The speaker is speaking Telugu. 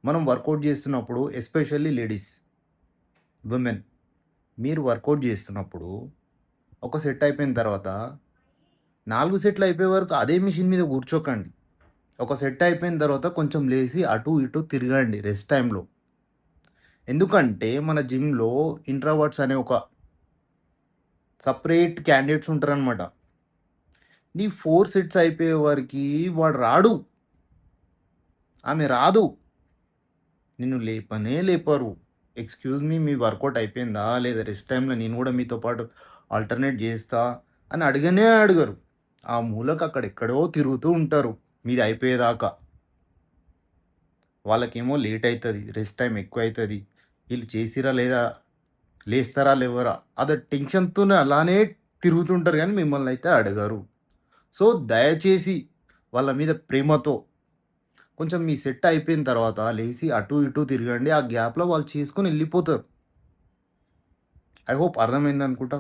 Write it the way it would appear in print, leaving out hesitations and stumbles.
మనం వర్కౌట్ చేస్తున్నప్పుడు ఎస్పెషల్లీ లేడీస్, విమెన్ మీరు వర్కౌట్ చేస్తున్నప్పుడు ఒక సెట్ అయిపోయిన తర్వాత 4 సెట్లు అయిపోయే వరకు అదే మిషన్ మీద కూర్చోకండి. ఒక సెట్ అయిపోయిన తర్వాత కొంచెం లేసి అటు ఇటు తిరగండి రెస్ట్ టైమ్‌లో. ఎందుకంటే మన జిమ్‌లో ఇంట్రోవర్ట్స్ అనే ఒక సెపరేట్ క్యాండిడేట్స్ ఉంటారనమాట. నీ 4 సెట్స్ అయిపోయే వరకి వాడు రాడు. ఆమె రాదు. నిన్ను లేపనే లేపరు. ఎక్స్‌క్యూజ్ మీ, మీ వర్కౌట్ అయిపోయిందా? లేదా రెస్ట్ టైమ్‌లో నేను గూడా మీతో పాటు ఆల్టర్‌నేట్ జేస్తా అని అడగనే అడగరు. ఆ మూలకు అక్కడెక్కడో తిరుగుతూ ఉంటారు మీది అయిపోయేదాకా. వాళ్ళకేమో లేట్ అయితది. రెస్ట్ టైమ్ ఎక్కువైతది. ఈళ్ళు చేసిర్రా లేదా? లేస్తారా లెవ్వరా? అదే టెన్షన్‌తోనే అలానే తిరుగుతుంటారు గానీ మిమ్మల్నయితే అడగరు. సో, దయచేసి వాళ్ళ మీద ప్రేమతో కొంచెం మీ సెట్ అయిపోయిన తర్వాత లేసి అటు ఇటు తిరగండి. ఆ గ్యాప్‌లో వాళ్ళు చేసుకొని ఎళ్ళిపోతారు. I hope అర్థమైందనుకుంటా.